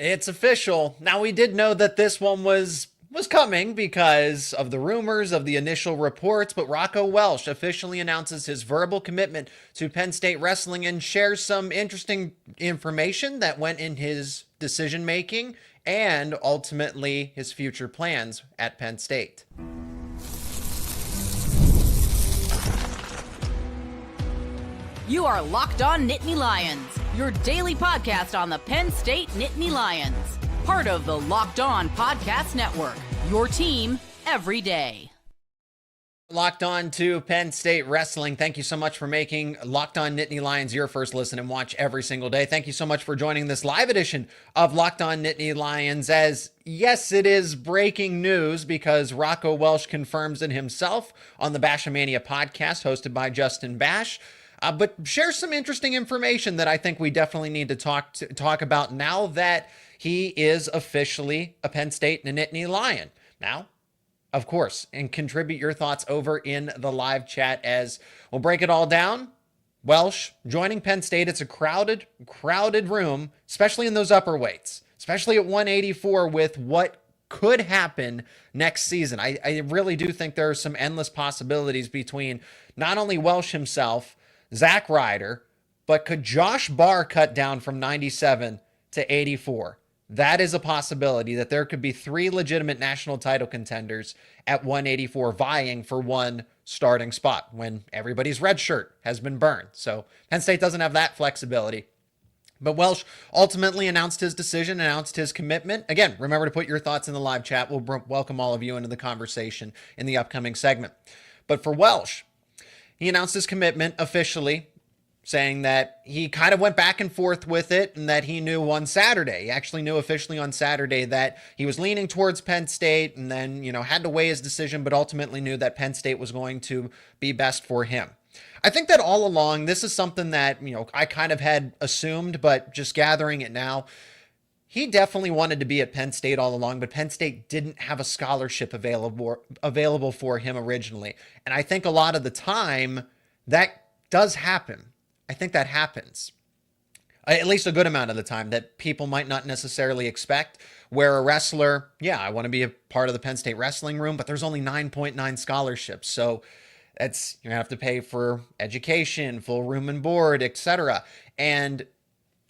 It's official. Now, we did know that this one was coming because of the rumors of the initial reports, but Rocco Welsh officially announces his verbal commitment to Penn State wrestling and shares some interesting information that went in his decision making and ultimately his future plans at Penn State. You are Locked On Nittany Lions, your daily podcast on the Penn State Nittany Lions. Part of the Locked On Podcast Network, your team every day. Locked On to Penn State Wrestling. Thank you so much for making Locked On Nittany Lions your first listen and watch every single day. Thank you so much for joining this live edition of Locked On Nittany Lions. As yes, it is breaking news because Rocco Welsh confirms it himself on the Bashamania podcast hosted by Justin Bash. But share some interesting information that I think we definitely need to talk about now that he is officially a Penn State Nittany Lion. Now, of course, and contribute your thoughts over in the live chat as we'll break it all down. Welsh joining Penn State. It's a crowded room, especially in those upper weights, especially at 184 with what could happen next season. I really do think there are some endless possibilities between not only Welsh himself, Zach Ryder, but could Josh Barr cut down from 97 to 84? That is a possibility that there could be three legitimate national title contenders at 184 vying for one starting spot when everybody's red shirt has been burned. So Penn State doesn't have that flexibility. But Welsh ultimately announced his decision, announced his commitment. Again, remember to put your thoughts in the live chat. We'll welcome all of you into the conversation in the upcoming segment. But for Welsh, he announced his commitment officially, saying that he kind of went back and forth with it and that he knew on Saturday. He actually knew officially on Saturday that he was leaning towards Penn State and then, had to weigh his decision, but ultimately knew that Penn State was going to be best for him. I think that all along, this is something that, I kind of had assumed, but just gathering it now, he definitely wanted to be at Penn State all along, but Penn State didn't have a scholarship available for him originally. And I think a lot of the time that does happen. I think that happens. At least a good amount of the time that people might not necessarily expect, where a wrestler, I want to be a part of the Penn State wrestling room, but there's only 9.9 scholarships. So that's, you have to pay for education, full room and board, etc. And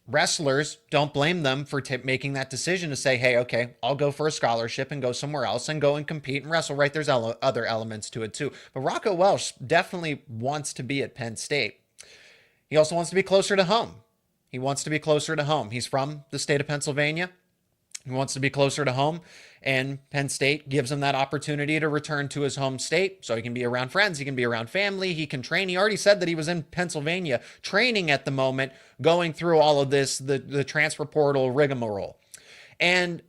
wrestlers, don't blame them for making that decision to say, hey, okay, I'll go for a scholarship and go somewhere else and go and compete and wrestle. Right, there's other elements to it too. But Rocco Welsh definitely wants to be at Penn State. He also wants to be closer to home. He's from the state of Pennsylvania. He wants to be closer to home, and Penn State gives him that opportunity to return to his home state so he can be around friends, he can be around family, he can train. He already said that he was in Pennsylvania training at the moment, going through all of this, the transfer portal rigmarole. And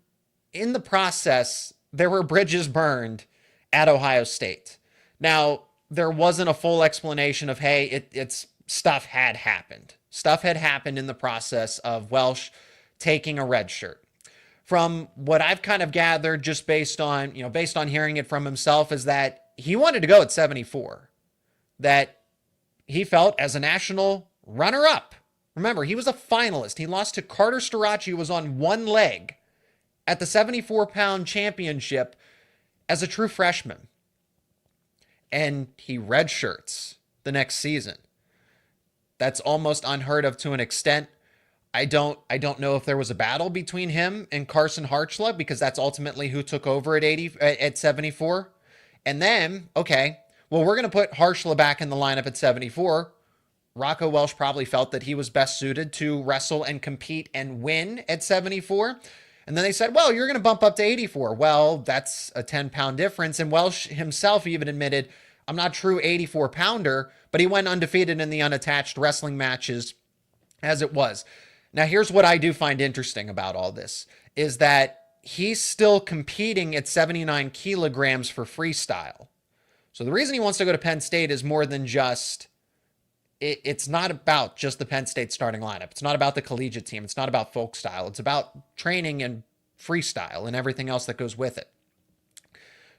in the process, there were bridges burned at Ohio State. Now, there wasn't a full explanation of, hey, it's stuff had happened. Stuff had happened in the process of Welsh taking a red shirt. From what I've kind of gathered, just based on hearing it from himself, is that he wanted to go at 74. That he felt as a national runner-up. Remember, he was a finalist. He lost to Carter Starachi, who was on one leg at the 74-pound championship as a true freshman. And he redshirts the next season. That's almost unheard of to an extent. I don't know if there was a battle between him and Carson Harchla, because that's ultimately who took over at 74. And then, okay, well, we're going to put Harchla back in the lineup at 74. Rocco Welsh probably felt that he was best suited to wrestle and compete and win at 74. And then they said, well, you're going to bump up to 84. Well, that's a 10-pound difference. And Welsh himself even admitted, I'm not a true 84-pounder, but he went undefeated in the unattached wrestling matches as it was. Now, here's what I do find interesting about all this, is that he's still competing at 79 kilograms for freestyle. So the reason he wants to go to Penn State is more than just, it's not about just the Penn State starting lineup. It's not about the collegiate team. It's not about folk style. It's about training and freestyle and everything else that goes with it.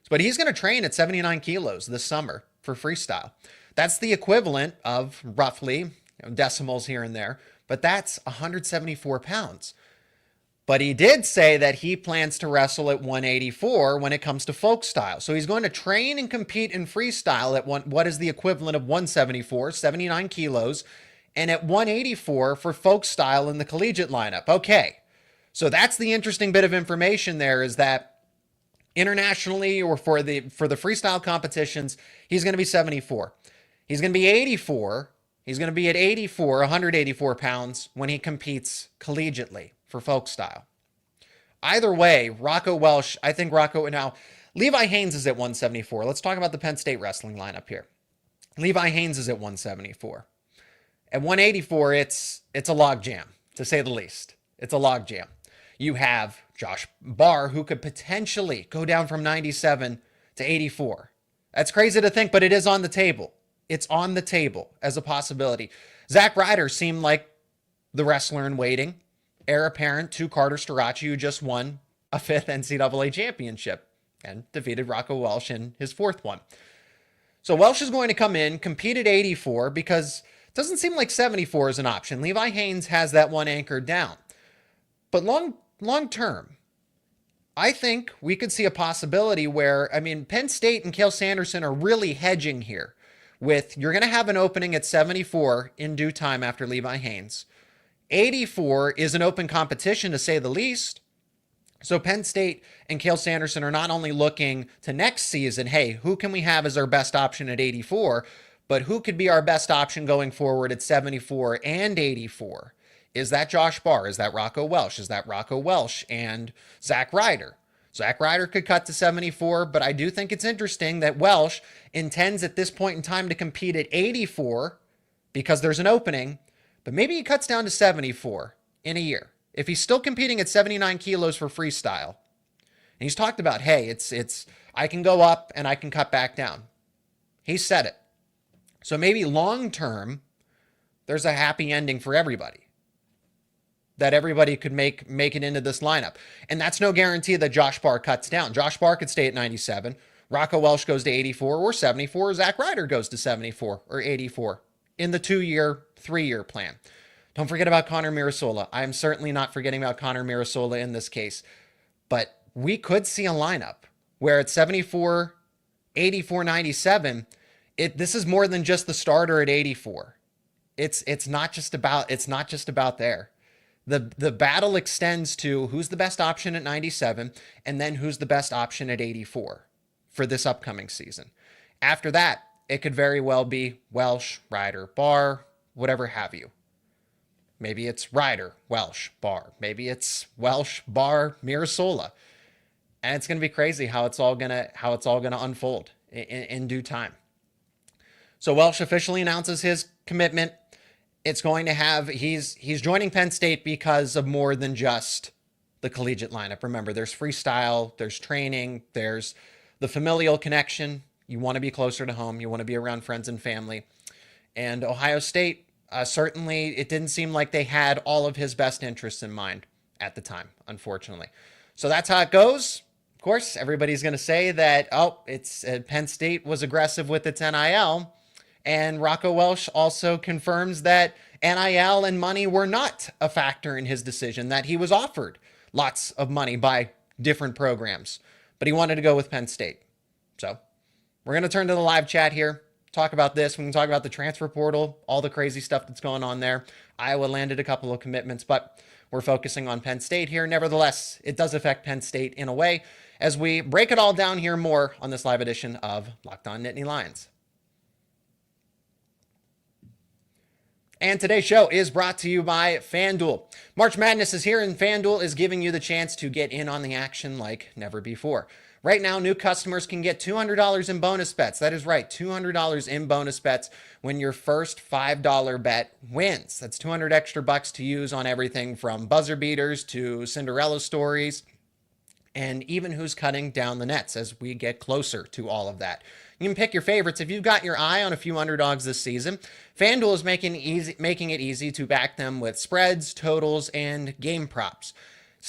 But he's going to train at 79 kilos this summer for freestyle. That's the equivalent of roughly, decimals here and there, but that's 174 pounds. But he did say that he plans to wrestle at 184 when it comes to folk style. So he's going to train and compete in freestyle at what is the equivalent of 174, 79 kilos, and at 184 for folk style in the collegiate lineup. Okay, so that's the interesting bit of information there, is that internationally or for the freestyle competitions, he's going to be 74. He's going to be 84. He's going to be at 84, 184 pounds when he competes collegiately for folk style. Either way, Rocco Welsh, I think now, Levi Haynes is at 174. Let's talk about the Penn State wrestling lineup here. Levi Haynes is at 174. At 184, it's a logjam, to say the least. It's a logjam. You have Josh Barr, who could potentially go down from 97 to 84. That's crazy to think, but it is on the table. It's on the table as a possibility. Zach Ryder seemed like the wrestler in waiting, heir apparent to Carter Starachi, who just won a 5th NCAA championship and defeated Rocco Welsh in his 4th one. So Welsh is going to come in, compete at 84, because it doesn't seem like 74 is an option. Levi Haynes has that one anchored down. But long term, I think we could see a possibility where, Penn State and Cael Sanderson are really hedging here. You're going to have an opening at 74 in due time after Levi Haynes. 84 is an open competition, to say the least. So Penn State and Cael Sanderson are not only looking to next season, hey, who can we have as our best option at 84, but who could be our best option going forward at 74 and 84? Is that Josh Barr? Is that Rocco Welsh? Is that Rocco Welsh and Zach Ryder? Zach Ryder could cut to 74, but I do think it's interesting that Welsh intends at this point in time to compete at 84 because there's an opening, but maybe he cuts down to 74 in a year. If he's still competing at 79 kilos for freestyle, and he's talked about, hey, it's I can go up and I can cut back down. He said it. So maybe long term, there's a happy ending for everybody. That everybody could make it into this lineup. And that's no guarantee that Josh Barr cuts down. Josh Barr could stay at 97. Rocco Welsh goes to 84 or 74. Or Zach Ryder goes to 74 or 84 in the 2-year, 3-year plan. Don't forget about Connor Mirasola. I'm certainly not forgetting about Connor Mirasola in this case. But we could see a lineup where at 74, 84, 97, this is more than just the starter at 84. It's not just about there. The battle extends to who's the best option at 97 and then who's the best option at 84 for this upcoming season. After that, it could very well be Welsh, Ryder, Barr, whatever have you. Maybe it's Ryder, Welsh, Barr. Maybe it's Welsh, Barr, Mirasola. And it's going to be crazy how it's all going to unfold in due time. So Welsh officially announces his commitment. It's going to have, he's joining Penn State because of more than just the collegiate lineup. Remember, there's freestyle, there's training, there's the familial connection. You want to be closer to home. You want to be around friends and family. And Ohio State, certainly, it didn't seem like they had all of his best interests in mind at the time, unfortunately. So that's how it goes. Of course, everybody's going to say that, it's Penn State was aggressive with its NIL. And Rocco Welsh also confirms that NIL and money were not a factor in his decision, that he was offered lots of money by different programs, but he wanted to go with Penn State. So we're going to turn to the live chat here, talk about this. We can talk about the transfer portal, all the crazy stuff that's going on there. Iowa landed a couple of commitments, but we're focusing on Penn State here. Nevertheless, it does affect Penn State in a way as we break it all down here more on this live edition of Locked On Nittany Lions. And today's show is brought to you by FanDuel. March Madness is here, and FanDuel is giving you the chance to get in on the action like never before. Right now, new customers can get $200 in bonus bets. That is right, $200 in bonus bets when your first $5 bet wins. That's 200 extra bucks to use on everything from buzzer beaters to Cinderella stories, and even who's cutting down the nets as we get closer to all of that. You can pick your favorites. If you've got your eye on a few underdogs this season, FanDuel is making it easy to back them with spreads, totals, and game props.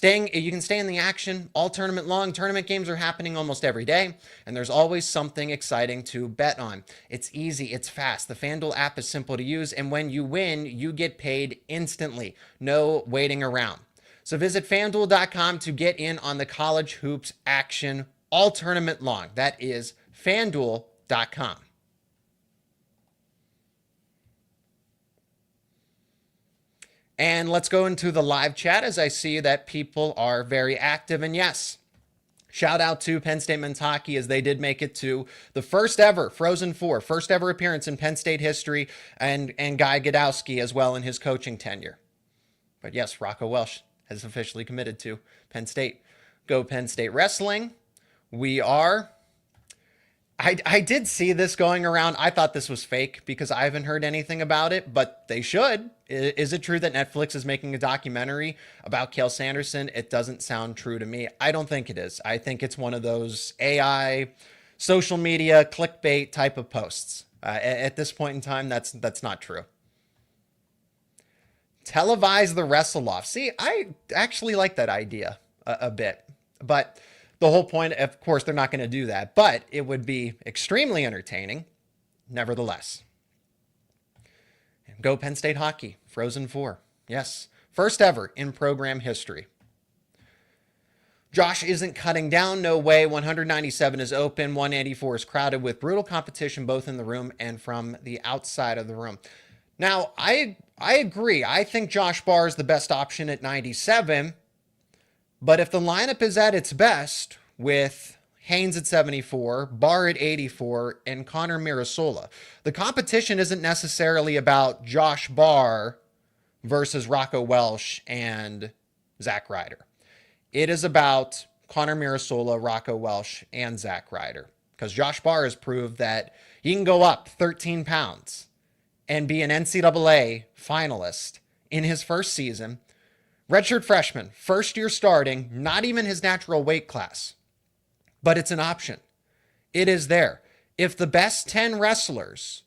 You can stay in the action all tournament long. Tournament games are happening almost every day, and there's always something exciting to bet on. It's easy, it's fast. The FanDuel app is simple to use, and when you win, you get paid instantly. No waiting around. So visit FanDuel.com to get in on the college hoops action all tournament long. That is FanDuel.com. And let's go into the live chat as I see that people are very active. And yes, shout out to Penn State men's hockey as they did make it to the first ever Frozen Four, first ever appearance in Penn State history, and Guy Gadowski as well in his coaching tenure. But yes, Rocco Welsh has officially committed to Penn State. Go Penn State wrestling. We are... I did see this going around. I thought this was fake because I haven't heard anything about it, but they should. Is it true that Netflix is making a documentary about Cael Sanderson? It doesn't sound true to me. I don't think it is. I think it's one of those AI, social media, clickbait type of posts. At this point in time, that's not true. Televise the wrestle-off. See, I actually like that idea a bit, but... the whole point, of course, they're not going to do that, but it would be extremely entertaining, nevertheless. Go Penn State hockey, Frozen Four. Yes, first ever in program history. Josh isn't cutting down, no way. 197 is open, 184 is crowded with brutal competition both in the room and from the outside of the room. Now, I agree. I think Josh Barr is the best option at 97. But if the lineup is at its best with Haynes at 74, Barr at 84, and Connor Mirasola, the competition isn't necessarily about Josh Barr versus Rocco Welsh and Zach Ryder. It is about Connor Mirasola, Rocco Welsh, and Zach Ryder. Because Josh Barr has proved that he can go up 13 pounds and be an NCAA finalist in his first season. Redshirt freshman, first year starting, not even his natural weight class, but it's an option. It is there. If the best 10 wrestlers,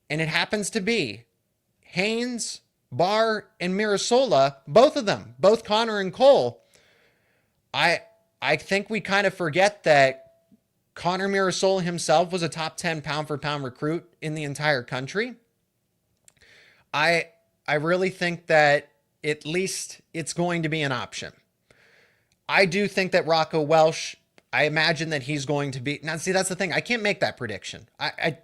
and it happens to be Haynes, Barr, and Mirasola, both of them, both Connor and Cole, I think we kind of forget that Connor Mirasola himself was a top 10 pound for pound recruit in the entire country. I really think that at least it's going to be an option. I do think that Rocco Welsh, I imagine that he's going to be... Now, see, that's the thing. I can't make that prediction.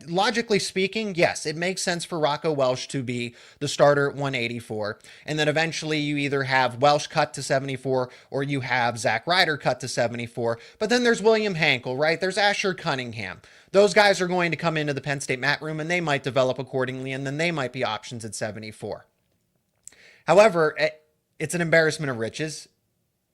Logically speaking, yes, it makes sense for Rocco Welsh to be the starter at 184. And then eventually you either have Welsh cut to 74 or you have Zach Ryder cut to 74. But then there's William Hankel, right? There's Asher Cunningham. Those guys are going to come into the Penn State mat room and they might develop accordingly, and then they might be options at 74. However, it's an embarrassment of riches.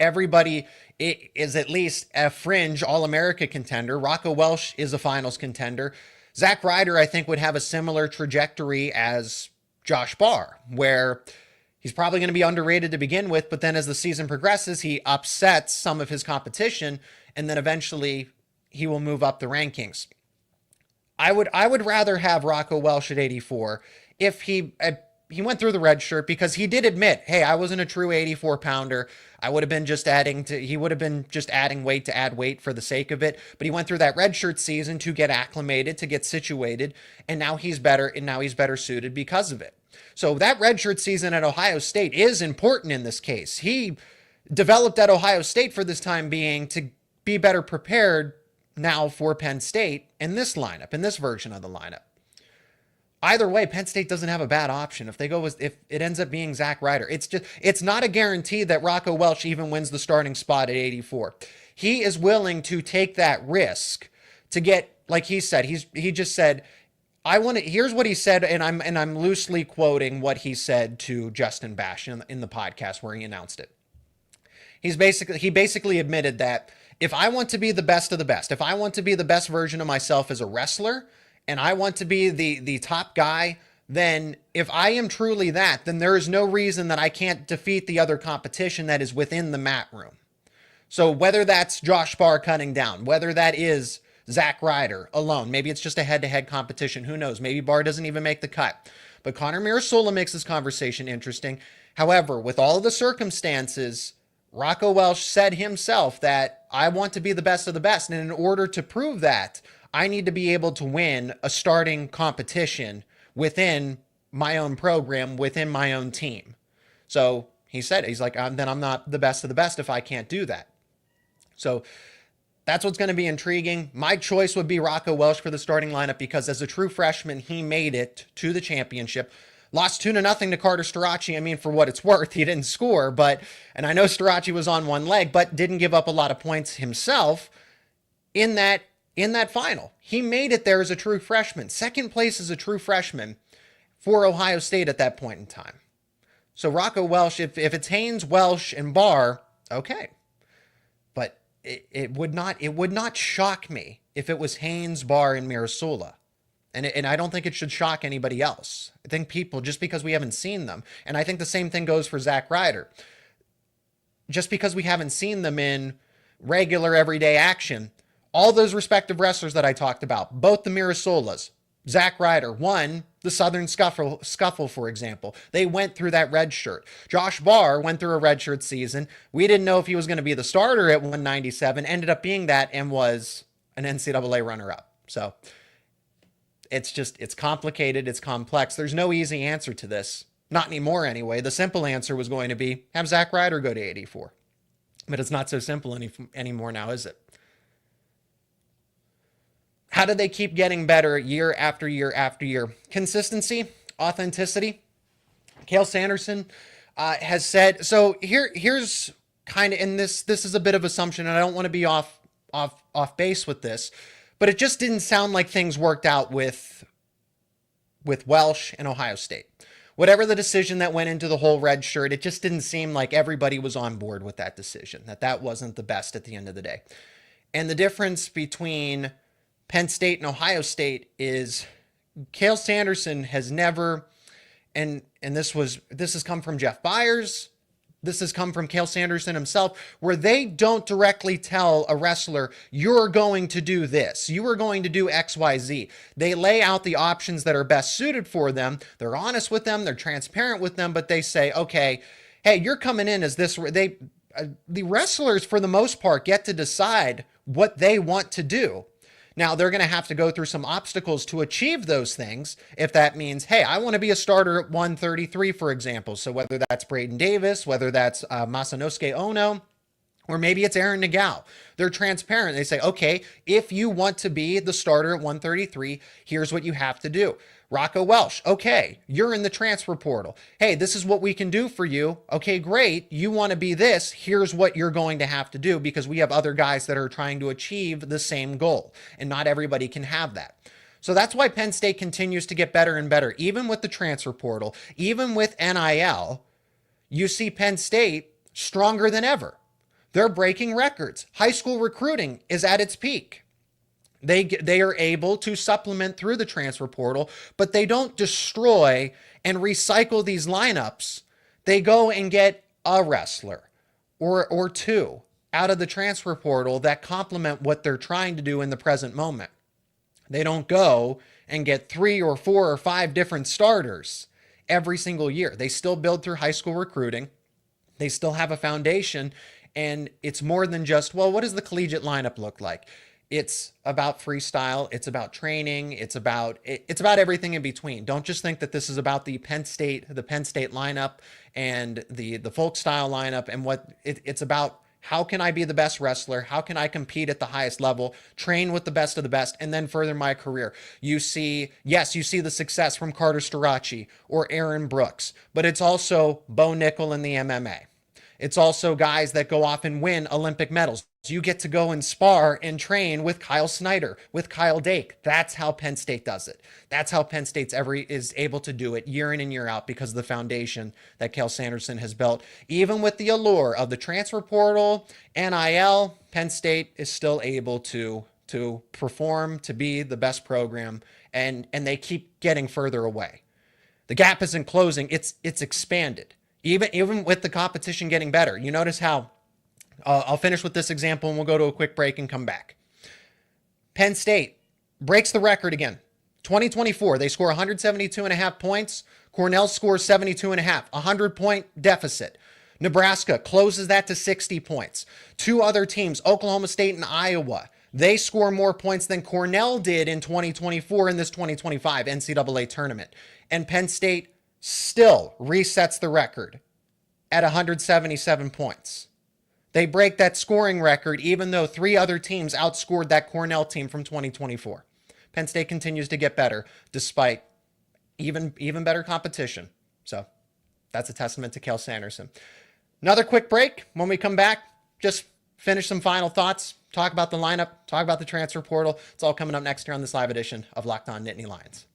Everybody is at least a fringe All-America contender. Rocco Welsh is a finals contender. Zach Ryder, I think, would have a similar trajectory as Josh Barr, where he's probably going to be underrated to begin with, but then as the season progresses, he upsets some of his competition, and then eventually he will move up the rankings. I would rather have Rocco Welsh at 84 if he went through the red shirt, because he did admit, hey, I wasn't a true 84 pounder. He would have been just adding weight to add weight for the sake of it. But he went through that red shirt season to get acclimated, to get situated. And now he's better, and now he's better suited because of it. So that red shirt season at Ohio State is important in this case. He developed at Ohio State for this time being to be better prepared now for Penn State in this lineup, in this version of the lineup. Either way, Penn State doesn't have a bad option. If it ends up being Zach Ryder, it's not a guarantee that Rocco Welsh even wins the starting spot at 84. He is willing to take that risk to get, like he said, he just said, here's what he said, and I'm loosely quoting what he said to Justin Bash in the podcast where he announced it. He basically admitted that if I want to be the best of the best, if I want to be the best version of myself as a wrestler, and I want to be the top guy, then if I am truly that, then there is no reason that I can't defeat the other competition that is within the mat room. So whether that's Josh Barr cutting down, whether that is Zach Ryder alone, maybe it's just a head-to-head competition, who knows? Maybe Barr doesn't even make the cut. But Connor Mirasola makes this conversation interesting. However, with all of the circumstances, Rocco Welsh said himself that I want to be the best of the best. And in order to prove that, I need to be able to win a starting competition within my own program, within my own team. So He said it. He's like, then I'm not the best of the best if I can't do that. So that's what's going to be intriguing. My choice would be Rocco Welsh for the starting lineup because as a true freshman, he made it to the championship. Lost 2-0 to Carter Starace. I mean, for what it's worth, he didn't score, and I know Starace was on one leg, but didn't give up a lot of points himself in that final. He made it there as a true freshman. Second place as a true freshman for Ohio State at that point in time. So Rocco Welsh, if it's Haynes, Welsh, and Barr, okay. But it would not shock me if it was Haynes, Barr, and Mirasola. And I don't think it should shock anybody else. I think people, just because we haven't seen them, and I think the same thing goes for Zach Ryder. Just because we haven't seen them in regular everyday action, all those respective wrestlers that I talked about, both the Mirasolas, Zach Ryder won the Southern Scuffle, for example. They went through that red shirt. Josh Barr went through a red shirt season. We didn't know if he was going to be the starter at 197, ended up being that and was an NCAA runner-up. So it's complicated, it's complex. There's no easy answer to this. Not anymore anyway. The simple answer was going to be have Zach Ryder go to 84. But it's not so simple anymore now, is it? How do they keep getting better year after year after year? Consistency, authenticity. Cael Sanderson has said, so here's kind of, and this is a bit of assumption, and I don't want to be off base with this, but it just didn't sound like things worked out with Welsh and Ohio State. Whatever the decision that went into the whole red shirt, it just didn't seem like everybody was on board with that decision, that wasn't the best at the end of the day. And the difference between Penn State and Ohio State is Cael Sanderson has never, and this has come from Jeff Byers, this has come from Cael Sanderson himself, where they don't directly tell a wrestler, you're going to do this, you are going to do X, Y, Z. They lay out the options that are best suited for them. They're honest with them, they're transparent with them, but they say, okay, hey, you're coming in as this. The wrestlers, for the most part, get to decide what they want to do. Now, they're going to have to go through some obstacles to achieve those things. If that means, hey, I want to be a starter at 133, for example. So whether that's Braden Davis, whether that's Masanosuke Ono, or maybe it's Aaron Nagao. They're transparent. They say, okay, if you want to be the starter at 133, here's what you have to do. Rocco Welsh, okay, you're in the transfer portal. Hey, this is what we can do for you. Okay, great. You want to be this. Here's what you're going to have to do because we have other guys that are trying to achieve the same goal, and not everybody can have that. So that's why Penn State continues to get better and better. Even with the transfer portal, even with NIL, you see Penn State stronger than ever. They're breaking records. High school recruiting is at its peak. They are able to supplement through the transfer portal, but they don't destroy and recycle these lineups. They go and get a wrestler or two out of the transfer portal that complement what they're trying to do in the present moment. They don't go and get 3 or 4 or 5 different starters every single year. They still build through high school recruiting. They still have a foundation, and it's more than just, well, what does the collegiate lineup look like? It's about freestyle. It's about training. It's about everything in between. Don't just think that this is about the Penn State lineup and the folk style lineup and it's about. How can I be the best wrestler? How can I compete at the highest level, train with the best of the best, and then further my career? You see the success from Carter Starace or Aaron Brooks, but it's also Bo Nickel in the MMA. It's also guys that go off and win Olympic medals. You get to go and spar and train with Kyle Snyder, with Kyle Dake. That's how Penn State does it. That's how Penn State is able to do it year in and year out because of the foundation that Cael Sanderson has built. Even with the allure of the transfer portal, NIL, Penn State is still able to perform, to be the best program, and they keep getting further away. The gap isn't closing, it's expanded. Even with the competition getting better. You notice how, I'll finish with this example and we'll go to a quick break and come back. Penn State breaks the record again. 2024, they score 172.5 points. Cornell scores 72.5, 100-point deficit. Nebraska closes that to 60 points. 2 other teams, Oklahoma State and Iowa, they score more points than Cornell did in 2024 in this 2025 NCAA tournament. And Penn State still resets the record at 177 points. They break that scoring record, even though 3 other teams outscored that Cornell team from 2024. Penn State continues to get better despite even better competition. So that's a testament to Cael Sanderson. Another quick break. When we come back, just finish some final thoughts, talk about the lineup, talk about the transfer portal. It's all coming up next here on this live edition of Locked On Nittany Lions.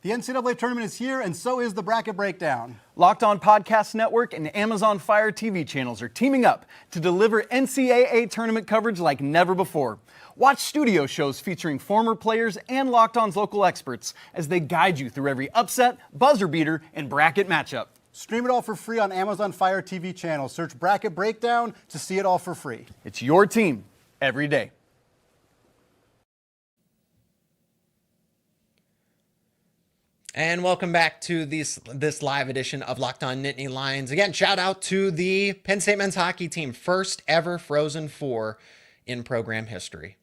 The NCAA tournament is here, and so is the bracket breakdown. Locked On Podcast Network and Amazon Fire TV channels are teaming up to deliver NCAA tournament coverage like never before. Watch studio shows featuring former players and Locked On's local experts as they guide you through every upset, buzzer beater, and bracket matchup. Stream it all for free on Amazon Fire TV channel. Search Bracket Breakdown to see it all for free. It's your team every day. And welcome back to this live edition of Locked On Nittany Lions. Again, shout out to the Penn State men's hockey team, first ever Frozen Four in program history.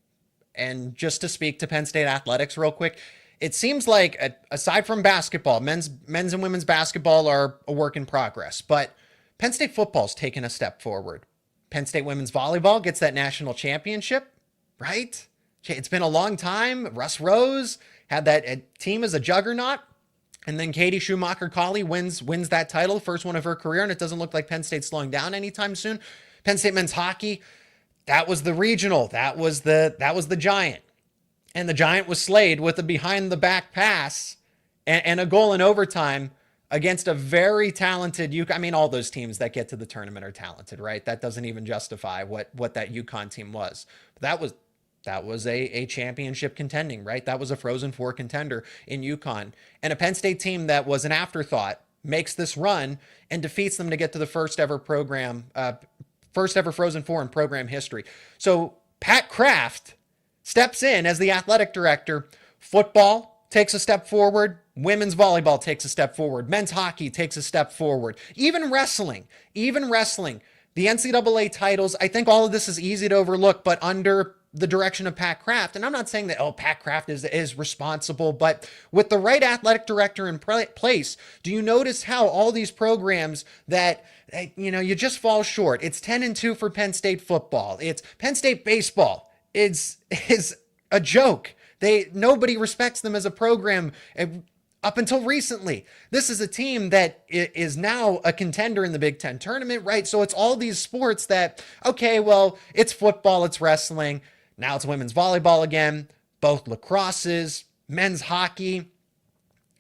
And just to speak to Penn State athletics real quick, it seems like aside from basketball, men's and women's basketball are a work in progress, but Penn State football's taken a step forward. Penn State women's volleyball gets that national championship, right? It's been a long time. Russ Rose had that team as a juggernaut. And then Katie Schumacher-Colley wins that title, first one of her career, and it doesn't look like Penn State's slowing down anytime soon. Penn State men's hockey, that was the regional, that was the Giant. And the Giant was slayed with a behind-the-back pass and a goal in overtime against a very talented UConn. I mean, all those teams that get to the tournament are talented, right? That doesn't even justify what that UConn team was. But that was a championship contending, right? That was a Frozen Four contender in UConn. And a Penn State team that was an afterthought makes this run and defeats them to get to the first ever Frozen Four in program history. So Pat Kraft steps in as the athletic director. Football takes a step forward. Women's volleyball takes a step forward. Men's hockey takes a step forward. Even wrestling. The NCAA titles, I think all of this is easy to overlook, but under the direction of Pat Kraft. And I'm not saying that, Pat Kraft is responsible, but with the right athletic director in place, do you notice how all these programs that, you just fall short? It's 10-2 for Penn State football. It's Penn State baseball. Is a joke. Nobody respects them as a program up until recently. This is a team that is now a contender in the Big Ten tournament, right? So it's all these sports that, okay, well, it's football, it's wrestling. Now it's women's volleyball again, both lacrosses, men's hockey,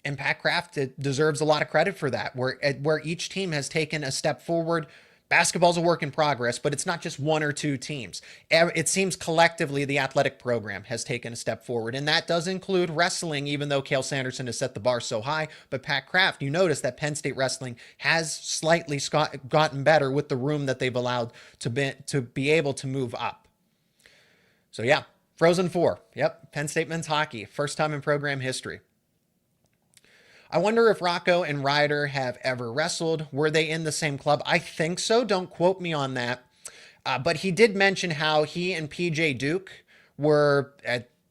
and Pat Kraft deserves a lot of credit for that, where each team has taken a step forward. Basketball's a work in progress, but it's not just one or two teams. It seems collectively the athletic program has taken a step forward, and that does include wrestling, even though Cael Sanderson has set the bar so high. But Pat Kraft, you notice that Penn State wrestling has slightly gotten better with the room that they've allowed to be able to move up. So yeah, Frozen Four. Yep, Penn State men's hockey, first time in program history. I wonder if Rocco and Ryder have ever wrestled. Were they in the same club? I think so. Don't quote me on that. But he did mention how he and PJ Duke were,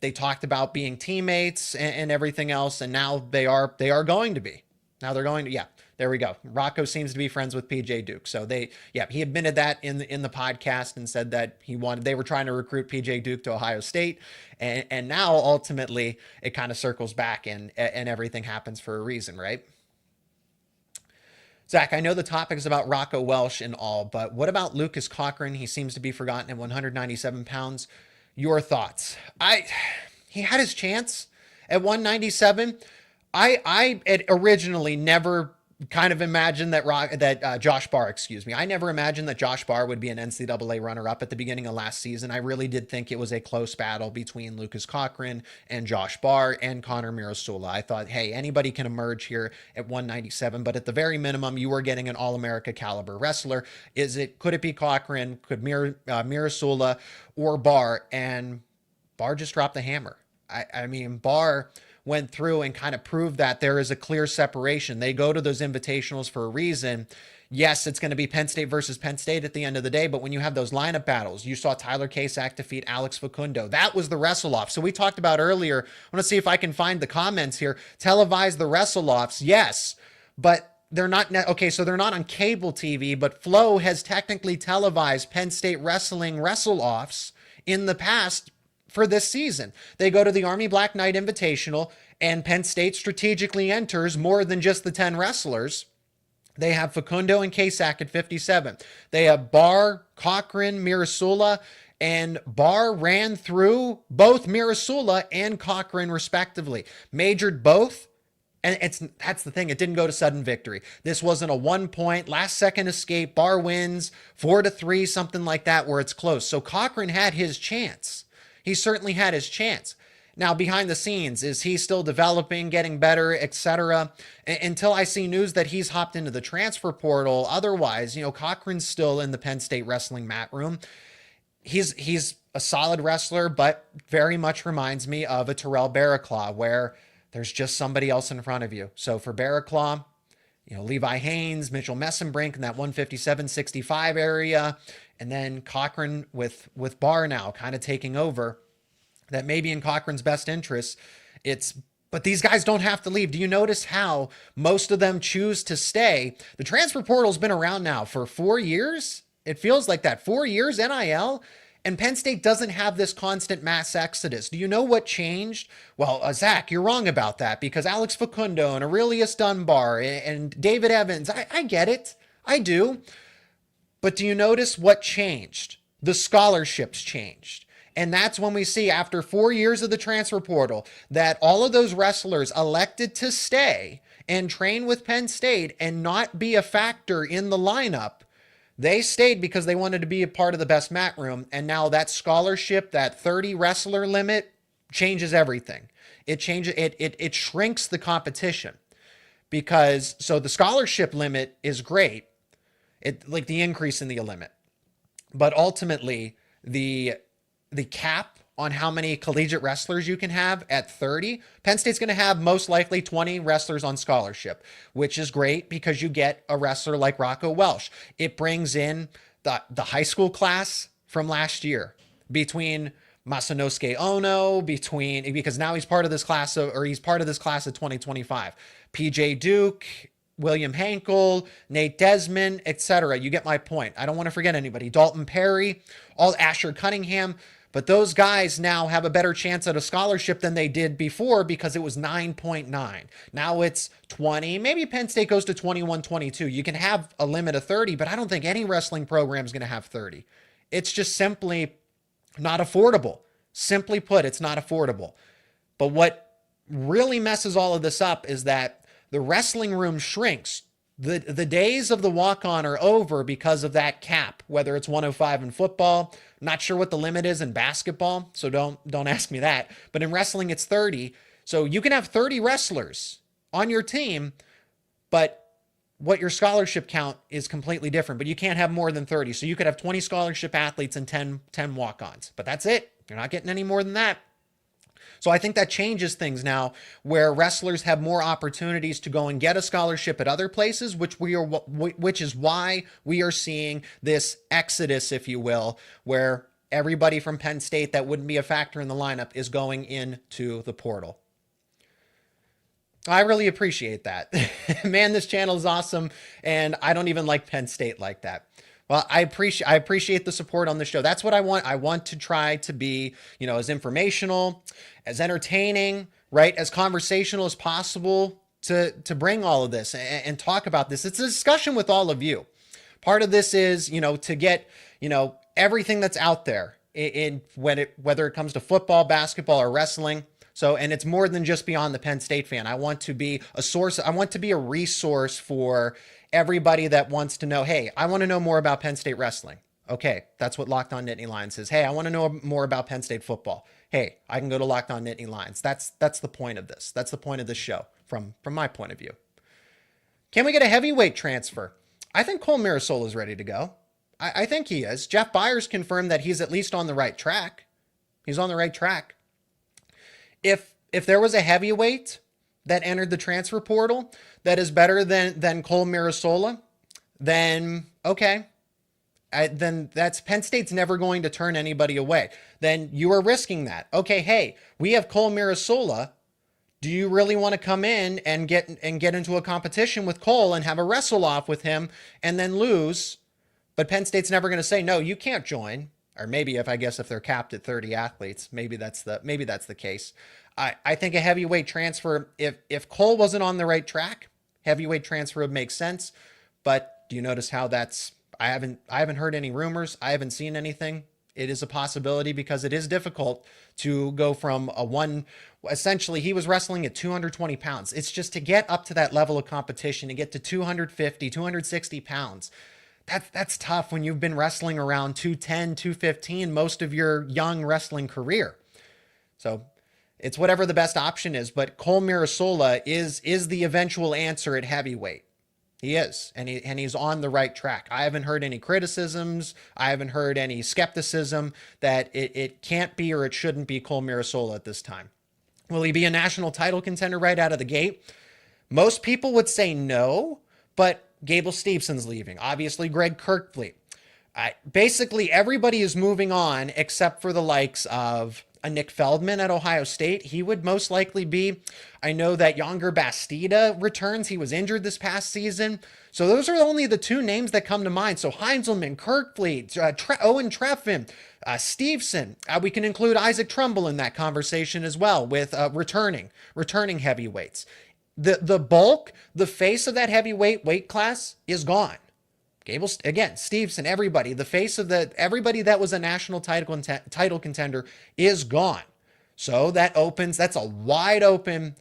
they talked about being teammates and everything else. And now they are going to be. Now they're going to, yeah, there we go. Rocco seems to be friends with PJ Duke. So he admitted that in the podcast and said that they were trying to recruit PJ Duke to Ohio State. And now ultimately it kind of circles back and everything happens for a reason, right? Zach, I know the topic is about Rocco Welsh and all, but what about Lucas Cochran? He seems to be forgotten at 197 pounds. Your thoughts? He had his chance at 197. I had originally never kind of imagined that Josh Barr, I never imagined that Josh Barr would be an NCAA runner-up at the beginning of last season. I really did think it was a close battle between Lucas Cochran and Josh Barr and Connor Mirasula. I thought, hey, anybody can emerge here at 197, but at the very minimum, you are getting an All-America caliber wrestler. Could it be Cochran? Could Mirasula or Barr? And Barr just dropped the hammer. I mean, Barr went through and kind of proved that there is a clear separation. They go to those invitationals for a reason. Yes, it's going to be Penn State versus Penn State at the end of the day, but when you have those lineup battles, you saw Tyler Kasak defeat Alex Facundo. That was the wrestle-off. So we talked about earlier, I want to see if I can find the comments here. Televise the wrestle-offs, yes, but okay, so they're not on cable TV, but Flow has technically televised Penn State wrestling wrestle-offs in the past for this season. They go to the Army Black Knight Invitational, and Penn State strategically enters more than just the 10 wrestlers. They have Facundo and Kasak at 57. They have Barr, Cochran, Mirasula, and Barr ran through both Mirasula and Cochran respectively. Majored both. And that's the thing. It didn't go to sudden victory. This wasn't a 1 point, last second escape. Barr wins 4-3, something like that, where it's close. So Cochran had his chance. He certainly had his chance. Now, behind the scenes, is he still developing, getting better, etc.? Until I see news that he's hopped into the transfer portal. Otherwise, Cochran's still in the Penn State wrestling mat room. He's a solid wrestler, but very much reminds me of a Terrell Barraclaw, where there's just somebody else in front of you. So for Barraclaw, Levi Haynes, Mitchell Messenbrink in that 157-65 area, and then Cochran with Barr now kind of taking over. That may be in Cochran's best interest. But these guys don't have to leave. Do you notice how most of them choose to stay? The transfer portal's been around now for 4 years. It feels like that. 4 years, NIL. And Penn State doesn't have this constant mass exodus. Do you know what changed? Well, Zach, you're wrong about that, because Alex Facundo and Aurelius Dunbar and David Evans, I get it. I do. But do you notice what changed? The scholarships changed. And that's when we see, after 4 years of the transfer portal, that all of those wrestlers elected to stay and train with Penn State and not be a factor in the lineup. They stayed because they wanted to be a part of the best mat room. And now that scholarship, that 30 wrestler limit, changes everything. It shrinks the competition, because so the scholarship limit is great. Like the increase in the limit, but ultimately the cap on how many collegiate wrestlers you can have at 30, Penn State's going to have most likely 20 wrestlers on scholarship, which is great because you get a wrestler like Rocco Welsh. It brings in the high school class from last year, between Masanosuke Ono, because now he's part of this class of 2025. PJ Duke, William Hankel, Nate Desmond, etc. You get my point. I don't want to forget anybody. Dalton Perry, all Asher Cunningham. But those guys now have a better chance at a scholarship than they did before, because it was 9.9. Now it's 20. Maybe Penn State goes to 21, 22. You can have a limit of 30, but I don't think any wrestling program is going to have 30. It's just simply not affordable. Simply put, it's not affordable. But what really messes all of this up is that the wrestling room shrinks. The days of the walk-on are over because of that cap, whether it's 105 in football. I'm not sure what the limit is in basketball, so don't ask me that. But in wrestling, it's 30. So you can have 30 wrestlers on your team, but what your scholarship count is completely different. But you can't have more than 30. So you could have 20 scholarship athletes and 10 walk-ons. But that's it. You're not getting any more than that. So I think that changes things now, where wrestlers have more opportunities to go and get a scholarship at other places, which is why we are seeing this exodus, if you will, where everybody from Penn State that wouldn't be a factor in the lineup is going into the portal. I really appreciate that. Man, this channel is awesome, and I don't even like Penn State like that. Well, I appreciate the support on the show. That's what I want. I want to try to be, as informational, as entertaining, right, as conversational as possible to bring all of this and talk about this. It's a discussion with all of you. Part of this is, to get, everything that's out there whether it comes to football, basketball, or wrestling. So, and it's more than just beyond the Penn State fan. I want to be a source. I want to be a resource for everybody that wants to know, hey, I want to know more about Penn State wrestling. Okay, that's what Locked On Nittany Lions is. Hey, I want to know more about Penn State football. Hey, I can go to Locked On Nittany Lions. That's the point of this. That's the point of this show from my point of view. Can we get a heavyweight transfer? I think Cole Mirasol is ready to go. I think he is. Jeff Byers confirmed that he's at least on the right track. He's on the right track. If there was a heavyweight that entered the transfer portal that is better than Cole Mirasola, then okay. Then that's Penn State's never going to turn anybody away. Then you are risking that. Okay, hey, we have Cole Mirasola. Do you really want to come in and get into a competition with Cole and have a wrestle off with him and then lose? But Penn State's never going to say, no, you can't join. Or maybe if they're capped at 30 athletes, maybe that's the case. I think a heavyweight transfer, if Cole wasn't on the right track, heavyweight transfer would make sense. But do you notice how I haven't heard any rumors. I haven't seen anything. It is a possibility because it is difficult to go from essentially he was wrestling at 220 pounds. It's just to get up to that level of competition, to get to 250, 260 pounds. That's tough when you've been wrestling around 210, 215 most of your young wrestling career. So it's whatever the best option is, but Cole Mirasola is the eventual answer at heavyweight. He is, and he's on the right track. I haven't heard any criticisms. I haven't heard any skepticism that it can't be or it shouldn't be Cole Mirasola at this time. Will he be a national title contender right out of the gate? Most people would say no, but Gable Stevenson's leaving. Obviously, Greg Kirkfleet. Basically, everybody is moving on except for the likes of a Nick Feldman at Ohio State. He would most likely be. I know that Yonger Bastida returns. He was injured this past season. So those are only the two names that come to mind. So Heinzelman, Kirkfleet, Owen Treffin, Stevenson. We can include Isaac Trumbull in that conversation as well with returning heavyweights. The bulk, the face of that heavyweight weight class is gone. Gable, again, Stevenson, everybody, the face of everybody that was a national title contender is gone. So that's a wide open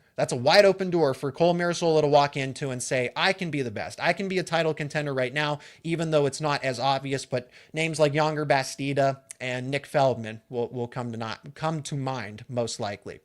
door for Cole Mirasola to walk into and say, I can be the best. I can be a title contender right now, even though it's not as obvious, but names like Yonger Bastida and Nick Feldman will come to mind most likely.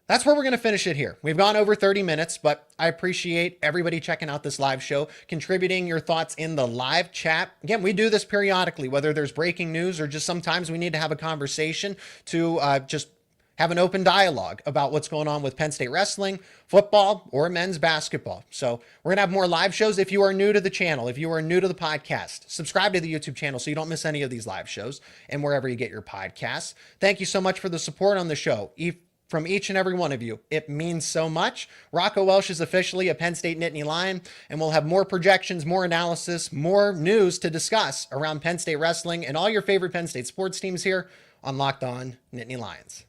That's where we're going to finish it here. We've gone over 30 minutes, but I appreciate everybody checking out this live show, contributing your thoughts in the live chat. Again, we do this periodically, whether there's breaking news or just sometimes we need to have a conversation to just have an open dialogue about what's going on with Penn State wrestling, football, or men's basketball. So we're going to have more live shows. If you are new to the channel, if you are new to the podcast, subscribe to the YouTube channel so you don't miss any of these live shows and wherever you get your podcasts. Thank you so much for the support on the show. From each and every one of you. It means so much. Rocco Welsh is officially a Penn State Nittany Lion, and we'll have more projections, more analysis, more news to discuss around Penn State wrestling and all your favorite Penn State sports teams here on Locked On Nittany Lions.